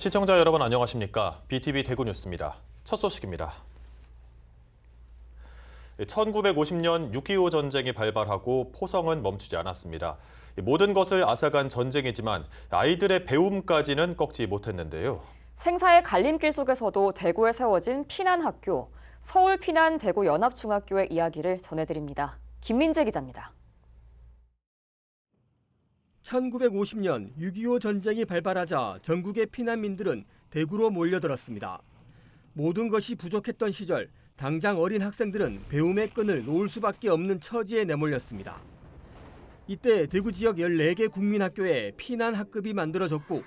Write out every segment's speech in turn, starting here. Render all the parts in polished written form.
시청자 여러분 안녕하십니까? BTV 대구 뉴스입니다. 첫 소식입니다. 1950년 6.25 전쟁이 발발하고 포성은 멈추지 않았습니다. 모든 것을 앗아간 전쟁이지만 아이들의 배움까지는 꺾지 못했는데요. 생사의 갈림길 속에서도 대구에 세워진 피난학교, 서울 피난 대구 연합중학교의 이야기를 전해드립니다. 김민재 기자입니다. 1950년 6.25 전쟁이 발발하자 전국의 피난민들은 대구로 몰려들었습니다. 모든 것이 부족했던 시절 당장 어린 학생들은 배움의 끈을 놓을 수밖에 없는 처지에 내몰렸습니다. 이때 대구 지역 14개 국민학교에 피난학급이 만들어졌고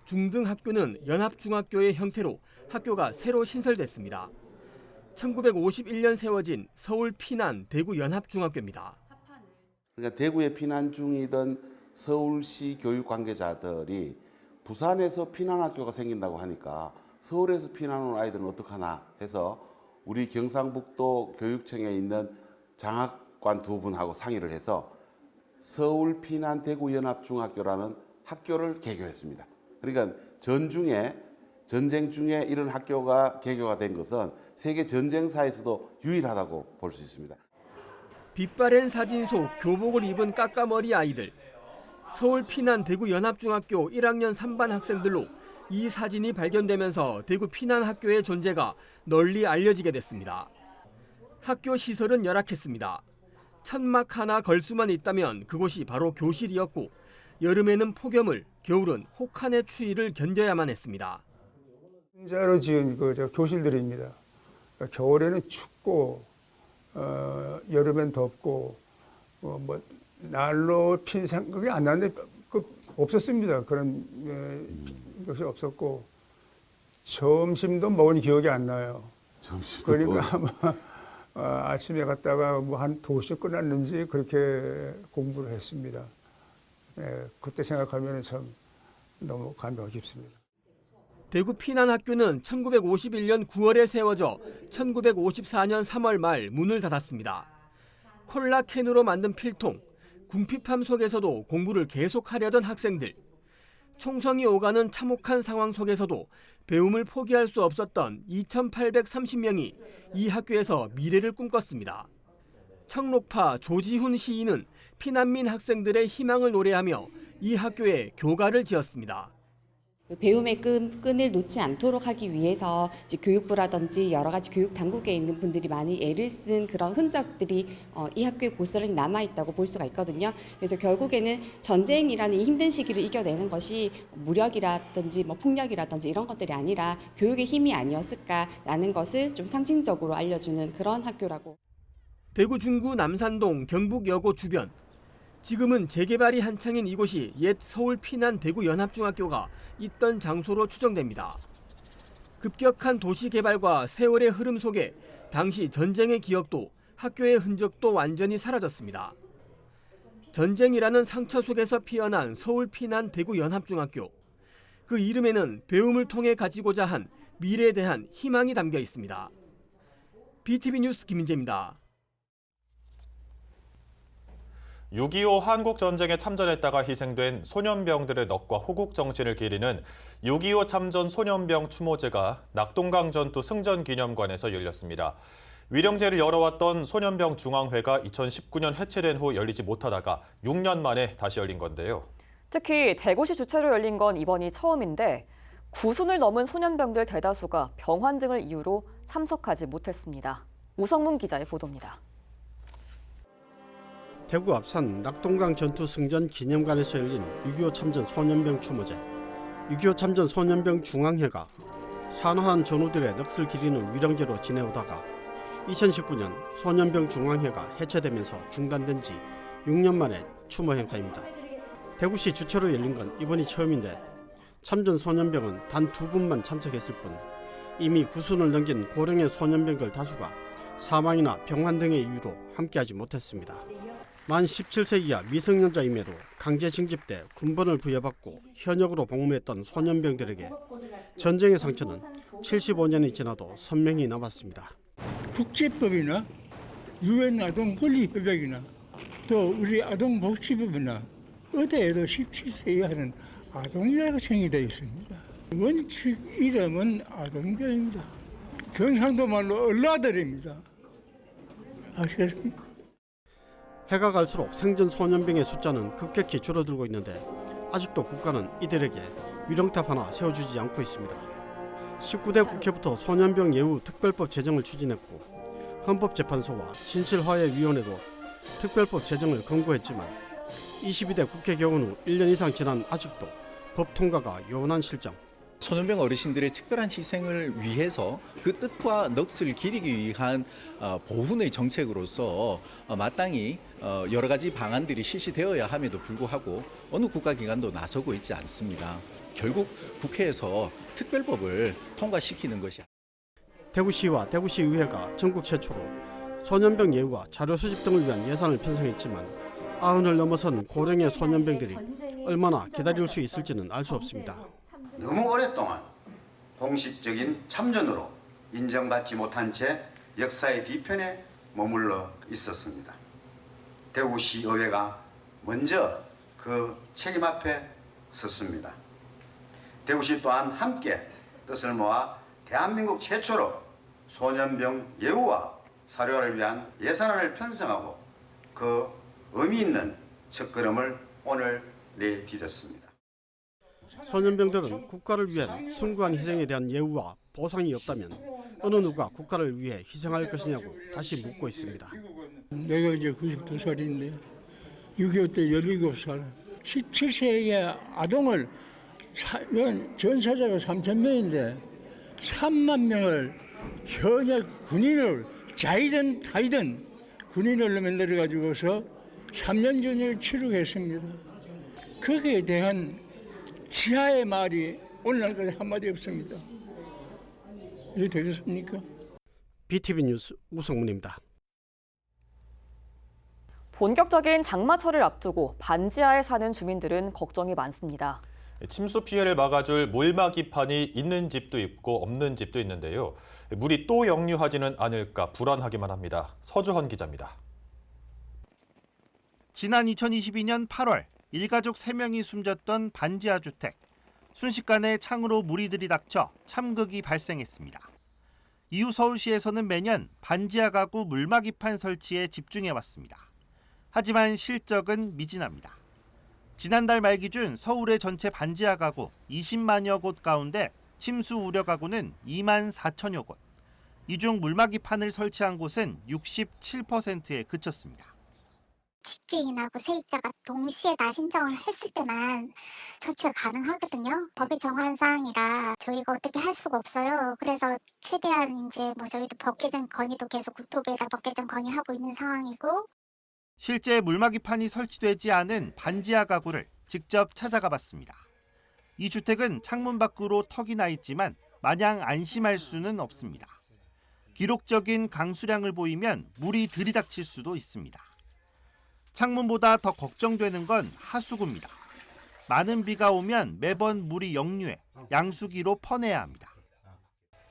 중등학교는 연합중학교의 형태로 학교가 새로 신설됐습니다. 1951년 세워진 서울 피난 대구 연합중학교입니다. 그러니까 대구에 피난 중이던 서울시 교육 관계자들이 부산에서 피난학교가 생긴다고 하니까 서울에서 피난 온 아이들은 어떡하나 해서 우리 경상북도 교육청에 있는 장학관 두 분하고 상의를 해서 서울 피난 대구 연합중학교라는 학교를 개교했습니다. 그러니까 전쟁 중에 이런 학교가 개교가 된 것은 세계 전쟁사에서도 유일하다고 볼 수 있습니다. 빛바랜 사진 속 교복을 입은 까까머리 아이들. 서울 피난 대구 연합중학교 1학년 3반 학생들로 이 사진이 발견되면서 대구 피난학교의 존재가 널리 알려지게 됐습니다. 학교 시설은 열악했습니다. 천막 하나 걸 수만 있다면 그곳이 바로 교실이었고 여름에는 폭염을, 겨울은 혹한의 추위를 견뎌야만 했습니다. 진짜로 지은 교실들입니다. 그러니까 겨울에는 춥고 여름엔 덥고 날로 핀 생각이 안 나는데 없었습니다. 그런 것이 없었고 점심도 먹은 기억이 안 나요. 그러니까 아마 아침에 갔다가 한 2시 끝났는지 그렇게 공부를 했습니다. 그때 생각하면 참 너무 감회가 깊습니다. 대구 피난학교는 1951년 9월에 세워져 1954년 3월 말 문을 닫았습니다. 콜라캔으로 만든 필통, 궁핍함 속에서도 공부를 계속하려던 학생들. 총성이 오가는 참혹한 상황 속에서도 배움을 포기할 수 없었던 2,830명이 이 학교에서 미래를 꿈꿨습니다. 청록파 조지훈 시인은 피난민 학생들의 희망을 노래하며 이 학교에 교가를 지었습니다. 배움의 끈을 놓지 않도록 하기 위해서 이제 교육부라든지 여러 가지 교육 당국에 있는 분들이 많이 애를 쓴 그런 흔적들이 이 학교에 고스란히 남아 있다고 볼 수가 있거든요. 그래서 결국에는 전쟁이라는 이 힘든 시기를 이겨내는 것이 무력이라든지 폭력이라든지 이런 것들이 아니라 교육의 힘이 아니었을까라는 것을 좀 상징적으로 알려주는 그런 학교라고. 대구 중구 남산동 경북여고 주변. 지금은 재개발이 한창인 이곳이 옛 서울 피난 대구 연합중학교가 있던 장소로 추정됩니다. 급격한 도시 개발과 세월의 흐름 속에 당시 전쟁의 기억도 학교의 흔적도 완전히 사라졌습니다. 전쟁이라는 상처 속에서 피어난 서울 피난 대구 연합중학교. 그 이름에는 배움을 통해 가지고자 한 미래에 대한 희망이 담겨 있습니다. BTV 뉴스 김민재입니다. 6.25 한국전쟁에 참전했다가 희생된 소년병들의 넋과 호국 정신을 기리는 6.25 참전 소년병 추모제가 낙동강 전투 승전기념관에서 열렸습니다. 위령제를 열어왔던 소년병 중앙회가 2019년 해체된 후 열리지 못하다가 6년 만에 다시 열린 건데요. 특히 대구시 주최로 열린 건 이번이 처음인데 9순을 넘은 소년병들 대다수가 병환 등을 이유로 참석하지 못했습니다. 우성문 기자의 보도입니다. 대구 앞산 낙동강 전투 승전 기념관에서 열린 6.25 참전 소년병 추모제. 6.25 참전 소년병 중앙회가 산화한 전우들의 넋을 기리는 위령제로 지내오다가 2019년 소년병 중앙회가 해체되면서 중단된 지 6년 만에 추모 행사입니다. 대구시 주최로 열린 건 이번이 처음인데 참전 소년병은 단 2분만 참석했을 뿐 이미 9순을 넘긴 고령의 소년병들 다수가 사망이나 병환 등의 이유로 함께하지 못했습니다. 만 17세 이하 미성년자임에도 강제 징집돼 군번을 부여받고 현역으로 복무했던 소년병들에게 전쟁의 상처는 75년이 지나도 선명히 남았습니다. 국제법이나 유엔 아동 권리 협약이나 또 우리 아동 복지법이나 어디에도 17세 이하는 아동이라고 정의되어 있습니다. 원칙 이름은 아동병입니다. 경상도 말로 얼라들입니다. 아시겠습니까? 해가 갈수록 생전 소년병의 숫자는 급격히 줄어들고 있는데 아직도 국가는 이들에게 위령탑 하나 세워주지 않고 있습니다. 19대 국회부터 소년병 예우 특별법 제정을 추진했고 헌법재판소와 신실화해위원회도 특별법 제정을 권고했지만 22대 국회 개원 후 1년 이상 지난 아직도 법 통과가 요원한 실정. 소년병 어르신들의 특별한 희생을 위해서 그 뜻과 넋을 기리기 위한 보훈의 정책으로서 마땅히 여러 가지 방안들이 실시되어야 함에도 불구하고 어느 국가기관도 나서고 있지 않습니다. 결국 국회에서 특별법을 통과시키는 것이 대구시와 대구시의회가 전국 최초로 소년병 예우와 자료 수집 등을 위한 예산을 편성했지만 90을 넘어선 고령의 소년병들이 얼마나 기다릴 수 있을지는 알 수 없습니다. 너무 오랫동안 공식적인 참전으로 인정받지 못한 채 역사의 뒤편에 머물러 있었습니다. 대구시의회가 먼저 그 책임 앞에 섰습니다. 대구시 또한 함께 뜻을 모아 대한민국 최초로 소년병 예우와 사료화를 위한 예산안을 편성하고 그 의미 있는 첫걸음을 오늘 내디뎠습니다. 소년병들은 국가를 위한 숭고한 희생에 대한 예우와 보상이 없다면 어느 누가 국가를 위해 희생할 것이냐고 다시 묻고 있습니다. 내가 이제 92살인데 6.25 때 17살 17세의 아동을 전사자가 3,000명인데 3만 명을 현역 군인을 자이든 타이든 군인을 만들어가지고서 3년 전에 치르겠습니다. 거기에 대한 지하의 말이 오늘날까지 한마디 없습니다. 이래 되겠습니까? BTV 뉴스 우성문입니다. 본격적인 장마철을 앞두고 반지하에 사는 주민들은 걱정이 많습니다. 침수 피해를 막아줄 물막이판이 있는 집도 있고 없는 집도 있는데요. 물이 또 역류하지는 않을까 불안하기만 합니다. 서주헌 기자입니다. 지난 2022년 8월 일가족 3명이 숨졌던 반지하 주택. 순식간에 창으로 물이 들이닥쳐 참극이 발생했습니다. 이후 서울시에서는 매년 반지하 가구 물막이판 설치에 집중해왔습니다. 하지만 실적은 미진합니다. 지난달 말 기준 서울의 전체 반지하 가구 20만여 곳 가운데 침수 우려 가구는 2만 4천여 곳. 이 중 물막이판을 설치한 곳은 67%에 그쳤습니다. 집주인하고 세입자가 동시에 다 신청을 했을 때만 설치가 가능하거든요. 법이 정한 사항이라 저희가 어떻게 할 수가 없어요. 그래서 최대한 이제 저희도 법 개정 건의도 계속 국토부에다 법 개정 건의하고 있는 상황이고. 실제 물막이판이 설치되지 않은 반지하 가구를 직접 찾아가 봤습니다. 이 주택은 창문 밖으로 턱이 나 있지만 마냥 안심할 수는 없습니다. 기록적인 강수량을 보이면 물이 들이닥칠 수도 있습니다. 창문보다 더 걱정되는 건 하수구입니다. 많은 비가 오면 매번 물이 역류해 양수기로 퍼내야 합니다.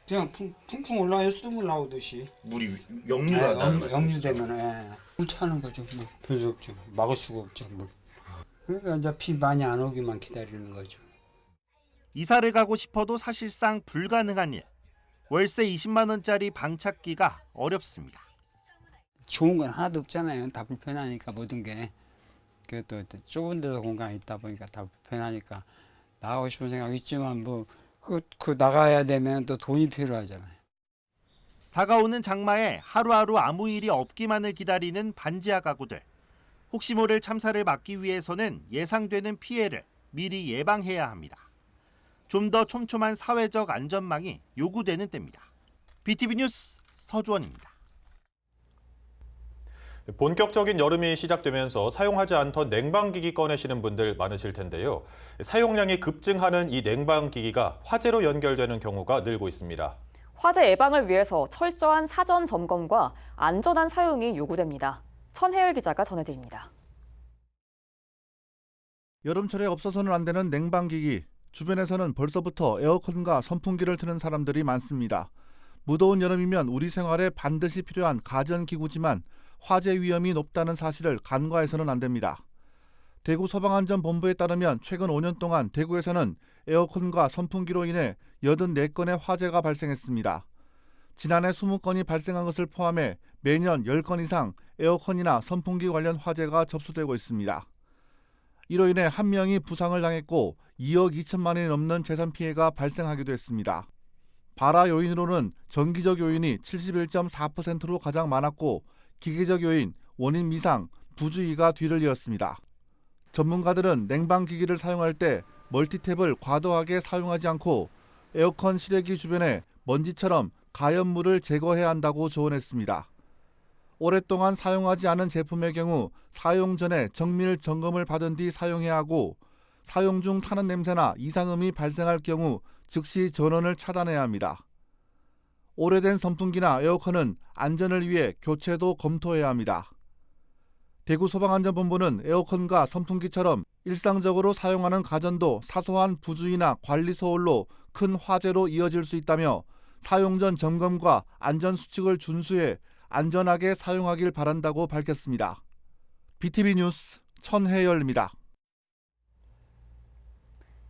그냥 풍풍 올라와요. 수돗물 나오듯이. 물이 역류한다는 말씀이시죠? 역류되면 물 차는 거죠. 뭐 별수 없죠. 막을 수가 없죠. 물. 그러니까 이제 비 많이 안 오기만 기다리는 거죠. 이사를 가고 싶어도 사실상 불가능한 일. 월세 20만 원짜리 방 찾기가 어렵습니다. 좋은 건 하나도 없잖아요. 다 불편하니까 모든 게. 그래도 좁은 데서 공간이 있다 보니까 다 불편하니까 나가고 싶은 생각 있지만 그 나가야 되면 또 돈이 필요하잖아요. 다가오는 장마에 하루하루 아무 일이 없기만을 기다리는 반지하 가구들. 혹시 모를 참사를 막기 위해서는 예상되는 피해를 미리 예방해야 합니다. 좀 더 촘촘한 사회적 안전망이 요구되는 때입니다. BTV 뉴스 서주원입니다. 본격적인 여름이 시작되면서 사용하지 않던 냉방기기 꺼내시는 분들 많으실 텐데요. 사용량이 급증하는 이 냉방기기가 화재로 연결되는 경우가 늘고 있습니다. 화재 예방을 위해서 철저한 사전 점검과 안전한 사용이 요구됩니다. 천혜열 기자가 전해드립니다. 여름철에 없어서는 안 되는 냉방기기. 주변에서는 벌써부터 에어컨과 선풍기를 트는 사람들이 많습니다. 무더운 여름이면 우리 생활에 반드시 필요한 가전기구지만 화재 위험이 높다는 사실을 간과해서는 안 됩니다. 대구 소방안전본부에 따르면 최근 5년 동안 대구에서는 에어컨과 선풍기로 인해 84건의 화재가 발생했습니다. 지난해 20건이 발생한 것을 포함해 매년 10건 이상 에어컨이나 선풍기 관련 화재가 접수되고 있습니다. 이로 인해 한 명이 부상을 당했고 2억 2천만 원이 넘는 재산 피해가 발생하기도 했습니다. 발화 요인으로는 전기적 요인이 71.4%로 가장 많았고 기계적 요인, 원인 미상, 부주의가 뒤를 이었습니다. 전문가들은 냉방기기를 사용할 때 멀티탭을 과도하게 사용하지 않고 에어컨 실외기 주변에 먼지처럼 가연물을 제거해야 한다고 조언했습니다. 오랫동안 사용하지 않은 제품의 경우 사용 전에 정밀 점검을 받은 뒤 사용해야 하고 사용 중 타는 냄새나 이상음이 발생할 경우 즉시 전원을 차단해야 합니다. 오래된 선풍기나 에어컨은 안전을 위해 교체도 검토해야 합니다. 대구소방안전본부는 에어컨과 선풍기처럼 일상적으로 사용하는 가전도 사소한 부주의나 관리 소홀로 큰 화재로 이어질 수 있다며 사용 전 점검과 안전수칙을 준수해 안전하게 사용하길 바란다고 밝혔습니다. BTV 뉴스 천혜열입니다.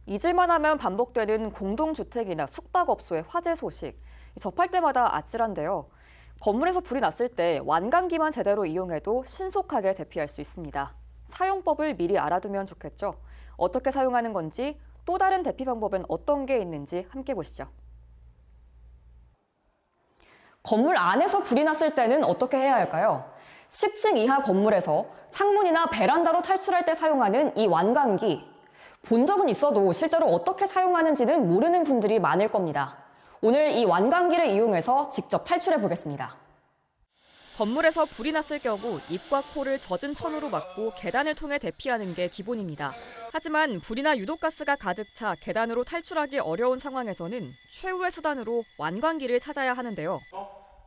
잊을만 하면 반복되는 공동주택이나 숙박업소의 화재 소식. 접할 때마다 아찔한데요. 건물에서 불이 났을 때 완강기만 제대로 이용해도 신속하게 대피할 수 있습니다. 사용법을 미리 알아두면 좋겠죠. 어떻게 사용하는 건지, 또 다른 대피 방법은 어떤 게 있는지 함께 보시죠. 건물 안에서 불이 났을 때는 어떻게 해야 할까요? 10층 이하 건물에서 창문이나 베란다로 탈출할 때 사용하는 이 완강기. 본 적은 있어도 실제로 어떻게 사용하는지는 모르는 분들이 많을 겁니다. 오늘 이 완강기를 이용해서 직접 탈출해 보겠습니다. 건물에서 불이 났을 경우 입과 코를 젖은 천으로 막고 계단을 통해 대피하는 게 기본입니다. 하지만 불이나 유독가스가 가득 차 계단으로 탈출하기 어려운 상황에서는 최후의 수단으로 완강기를 찾아야 하는데요.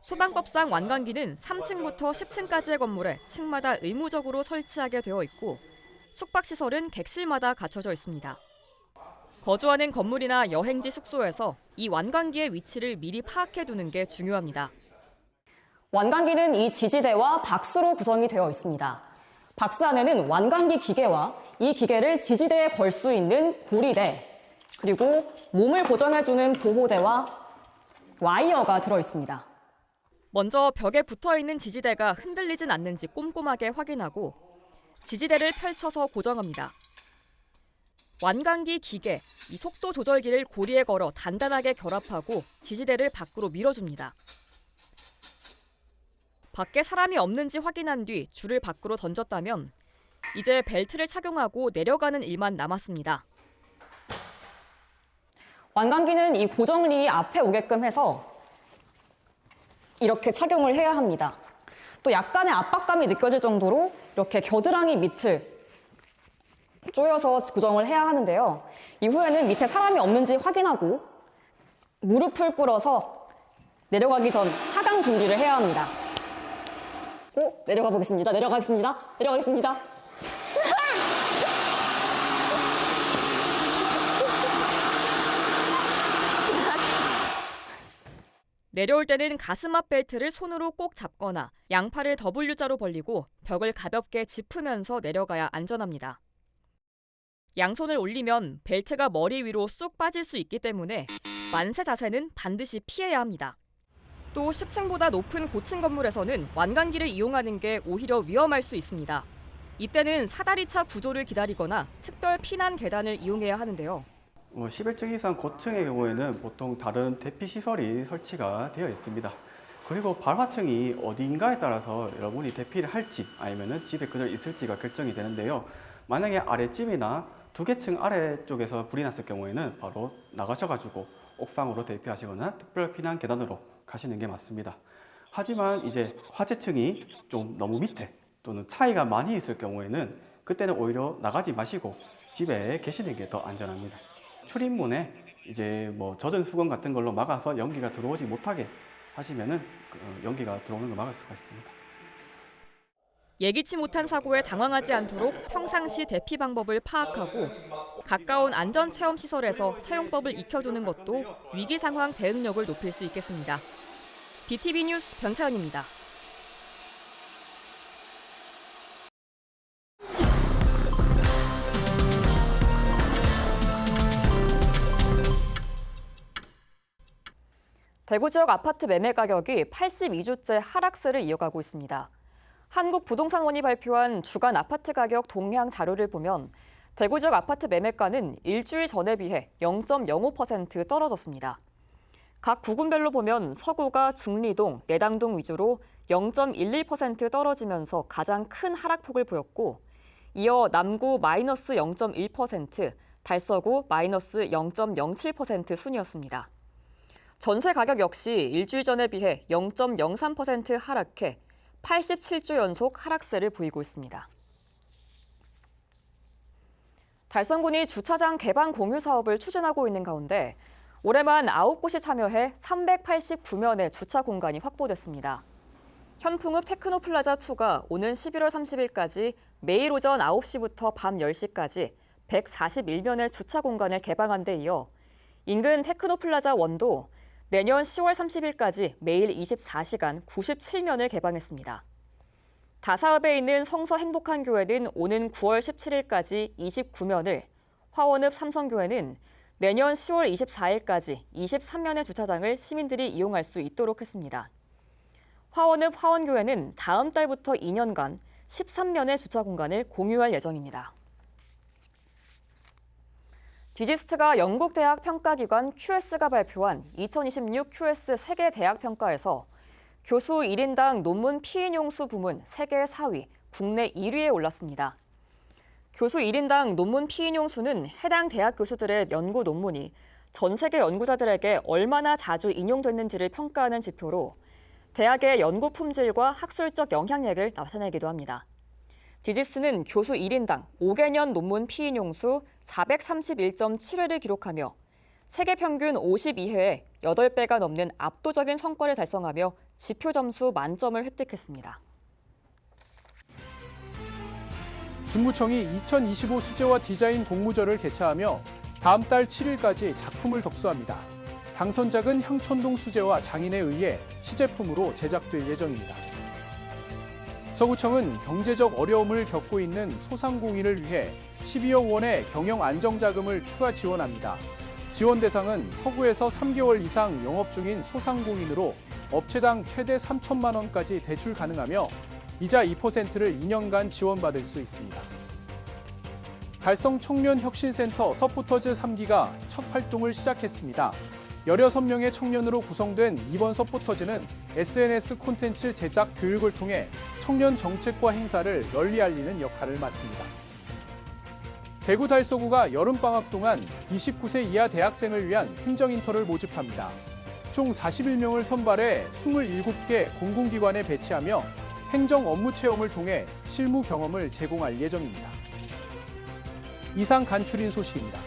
소방법상 완강기는 3층부터 10층까지의 건물에 층마다 의무적으로 설치하게 되어 있고 숙박시설은 객실마다 갖춰져 있습니다. 거주하는 건물이나 여행지 숙소에서 이 완강기의 위치를 미리 파악해 두는 게 중요합니다. 완강기는 이 지지대와 박스로 구성이 되어 있습니다. 박스 안에는 완강기 기계와 이 기계를 지지대에 걸 수 있는 고리대, 그리고 몸을 고정해주는 보호대와 와이어가 들어 있습니다. 먼저 벽에 붙어 있는 지지대가 흔들리진 않는지 꼼꼼하게 확인하고 지지대를 펼쳐서 고정합니다. 완강기 기계, 이 속도 조절기를 고리에 걸어 단단하게 결합하고 지지대를 밖으로 밀어줍니다. 밖에 사람이 없는지 확인한 뒤 줄을 밖으로 던졌다면 이제 벨트를 착용하고 내려가는 일만 남았습니다. 완강기는 이 고정리 앞에 오게끔 해서 이렇게 착용을 해야 합니다. 또 약간의 압박감이 느껴질 정도로 이렇게 겨드랑이 밑을 조여서 고정을 해야 하는데요. 이후에는 밑에 사람이 없는지 확인하고 무릎을 꿇어서 내려가기 전 하강 준비를 해야 합니다. 내려가 보겠습니다. 내려가겠습니다. 내려올 때는 가슴 앞 벨트를 손으로 꼭 잡거나 양팔을 W자로 벌리고 벽을 가볍게 짚으면서 내려가야 안전합니다. 양손을 올리면 벨트가 머리 위로 쑥 빠질 수 있기 때문에 만세 자세는 반드시 피해야 합니다. 또 10층보다 높은 고층 건물에서는 완강기를 이용하는 게 오히려 위험할 수 있습니다. 이때는 사다리차 구조를 기다리거나 특별 피난 계단을 이용해야 하는데요. 11층 이상 고층의 경우에는 보통 다른 대피 시설이 설치가 되어 있습니다. 그리고 발화층이 어디인가에 따라서 여러분이 대피를 할지 아니면 집에 그대로 있을지가 결정이 되는데요. 만약에 아래쯤이나 2개층 아래쪽에서 불이 났을 경우에는 바로 나가셔가지고 옥상으로 대피하시거나 특별 피난 계단으로 가시는 게 맞습니다. 하지만 이제 화재층이 좀 너무 밑에 또는 차이가 많이 있을 경우에는 그때는 오히려 나가지 마시고 집에 계시는 게 더 안전합니다. 출입문에 이제 젖은 수건 같은 걸로 막아서 연기가 들어오지 못하게 하시면은 연기가 들어오는 걸 막을 수가 있습니다. 예기치 못한 사고에 당황하지 않도록 평상시 대피 방법을 파악하고 가까운 안전체험시설에서 사용법을 익혀두는 것도 위기 상황 대응력을 높일 수 있겠습니다. BTV 뉴스 변차연입니다. 대구 지역 아파트 매매 가격이 82주째 하락세를 이어가고 있습니다. 한국부동산원이 발표한 주간 아파트 가격 동향 자료를 보면 대구 지역 아파트 매매가는 일주일 전에 비해 0.05% 떨어졌습니다. 각 구군별로 보면 서구가 중리동, 내당동 위주로 0.11% 떨어지면서 가장 큰 하락폭을 보였고, 이어 남구 마이너스 0.1%, 달서구 마이너스 0.07% 순이었습니다. 전세 가격 역시 일주일 전에 비해 0.03% 하락해 87주 연속 하락세를 보이고 있습니다. 달성군이 주차장 개방 공유 사업을 추진하고 있는 가운데 올해만 9곳이 참여해 389면의 주차 공간이 확보됐습니다. 현풍읍 테크노플라자2가 오는 11월 30일까지 매일 오전 9시부터 밤 10시까지 141면의 주차 공간을 개방한 데 이어 인근 테크노플라자1도 내년 10월 30일까지 매일 24시간 97면을 개방했습니다. 다사읍에 있는 성서 행복한교회는 오는 9월 17일까지 29면을, 화원읍 삼성교회는 내년 10월 24일까지 23면의 주차장을 시민들이 이용할 수 있도록 했습니다. 화원읍 화원교회는 다음 달부터 2년간 13면의 주차 공간을 공유할 예정입니다. 디지스트가 영국 대학 평가기관 QS가 발표한 2026 QS 세계 대학 평가에서 교수 1인당 논문 피인용 수 부문 세계 4위, 국내 1위에 올랐습니다. 교수 1인당 논문 피인용 수는 해당 대학 교수들의 연구 논문이 전 세계 연구자들에게 얼마나 자주 인용됐는지를 평가하는 지표로 대학의 연구 품질과 학술적 영향력을 나타내기도 합니다. 디지스는 교수 1인당 5개년 논문 피인용 수 431.7회를 기록하며 세계 평균 52회에 8배가 넘는 압도적인 성과를 달성하며 지표 점수 만점을 획득했습니다. 중구청이 2025 수제화 디자인 공모전을 개최하며 다음 달 7일까지 작품을 덕수합니다. 당선작은 향촌동 수제화 장인에 의해 시제품으로 제작될 예정입니다. 서구청은 경제적 어려움을 겪고 있는 소상공인을 위해 12억 원의 경영 안정자금을 추가 지원합니다. 지원 대상은 서구에서 3개월 이상 영업 중인 소상공인으로 업체당 최대 3천만 원까지 대출 가능하며 이자 2%를 2년간 지원받을 수 있습니다. 달성 청년혁신센터 서포터즈 3기가 첫 활동을 시작했습니다. 16명의 청년으로 구성된 이번 서포터즈는 SNS 콘텐츠 제작 교육을 통해 청년 정책과 행사를 널리 알리는 역할을 맡습니다. 대구 달서구가 여름방학 동안 29세 이하 대학생을 위한 행정인턴을 모집합니다. 총 41명을 선발해 27개 공공기관에 배치하며 행정 업무 체험을 통해 실무 경험을 제공할 예정입니다. 이상 간추린 소식입니다.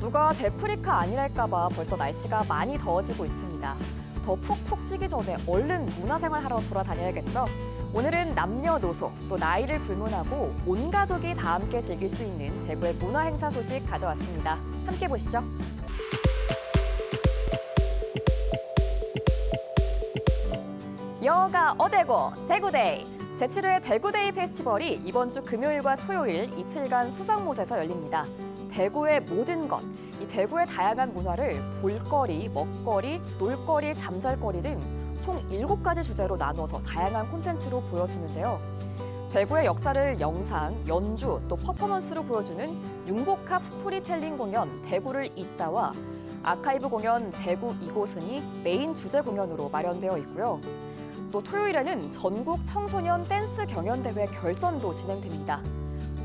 누가 데프리카 아니랄까봐 벌써 날씨가 많이 더워지고 있습니다. 더 푹푹 찌기 전에 얼른 문화생활 하러 돌아다녀야겠죠? 오늘은 남녀노소 또 나이를 불문하고 온 가족이 다 함께 즐길 수 있는 대구의 문화행사 소식 가져왔습니다. 함께 보시죠. 여가 어대고 대구데이. 제7회 대구데이 페스티벌이 이번 주 금요일과 토요일 이틀간 수성못에서 열립니다. 대구의 모든 것, 이 대구의 다양한 문화를 볼거리, 먹거리, 놀거리, 잠잘거리 등 총 7가지 주제로 나눠서 다양한 콘텐츠로 보여주는데요. 대구의 역사를 영상, 연주, 또 퍼포먼스로 보여주는 융복합 스토리텔링 공연 대구를 잇다와 아카이브 공연 대구 이곳은이 메인 주제 공연으로 마련되어 있고요. 또 토요일에는 전국 청소년 댄스 경연대회 결선도 진행됩니다.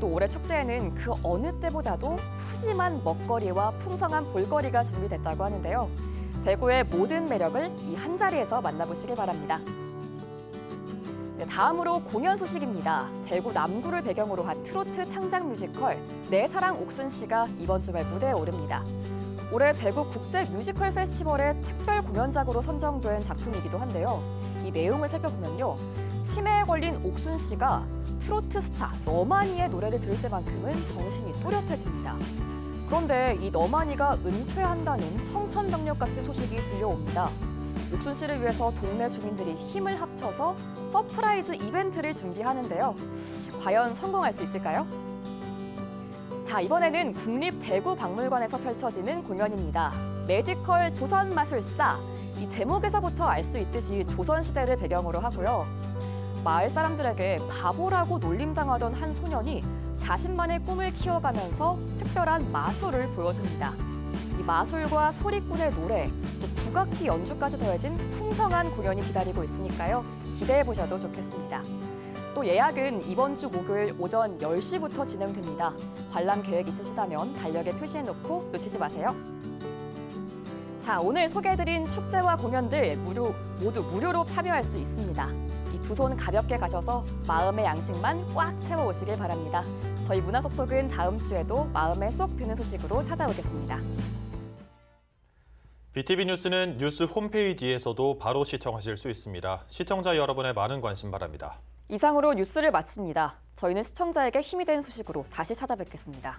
또 올해 축제에는 그 어느 때보다도 푸짐한 먹거리와 풍성한 볼거리가 준비됐다고 하는데요. 대구의 모든 매력을 이 한자리에서 만나보시길 바랍니다. 네, 다음으로 공연 소식입니다. 대구 남구를 배경으로 한 트로트 창작 뮤지컬 내 사랑 옥순씨가 이번 주말 무대에 오릅니다. 올해 대구 국제 뮤지컬 페스티벌의 특별 공연작으로 선정된 작품이기도 한데요. 이 내용을 살펴보면요. 치매에 걸린 옥순씨가 트로트 스타 너만이의 노래를 들을 때만큼은 정신이 또렷해집니다. 그런데 이 너만이가 은퇴한다는 청천벽력 같은 소식이 들려옵니다. 옥순 씨를 위해서 동네 주민들이 힘을 합쳐서 서프라이즈 이벤트를 준비하는데요. 과연 성공할 수 있을까요? 자, 이번에는 국립대구박물관에서 펼쳐지는 공연입니다. 매지컬 조선마술사. 이 제목에서부터 알 수 있듯이 조선시대를 배경으로 하고요. 마을 사람들에게 바보라고 놀림당하던 한 소년이 자신만의 꿈을 키워가면서 특별한 마술을 보여줍니다. 이 마술과 소리꾼의 노래, 또 국악기 연주까지 더해진 풍성한 공연이 기다리고 있으니까요. 기대해 보셔도 좋겠습니다. 또 예약은 이번 주 목요일 오전 10시부터 진행됩니다. 관람 계획 있으시다면 달력에 표시해놓고 놓치지 마세요. 자, 오늘 소개해드린 축제와 공연들 모두 무료로 참여할 수 있습니다. 이 두 손 가볍게 가셔서 마음의 양식만 꽉 채워 오시길 바랍니다. 저희 문화속속은 다음 주에도 마음에 쏙 드는 소식으로 찾아오겠습니다. BTV 뉴스는 뉴스 홈페이지에서도 바로 시청하실 수 있습니다. 시청자 여러분의 많은 관심 바랍니다. 이상으로 뉴스를 마칩니다. 저희는 시청자에게 힘이 되는 소식으로 다시 찾아뵙겠습니다.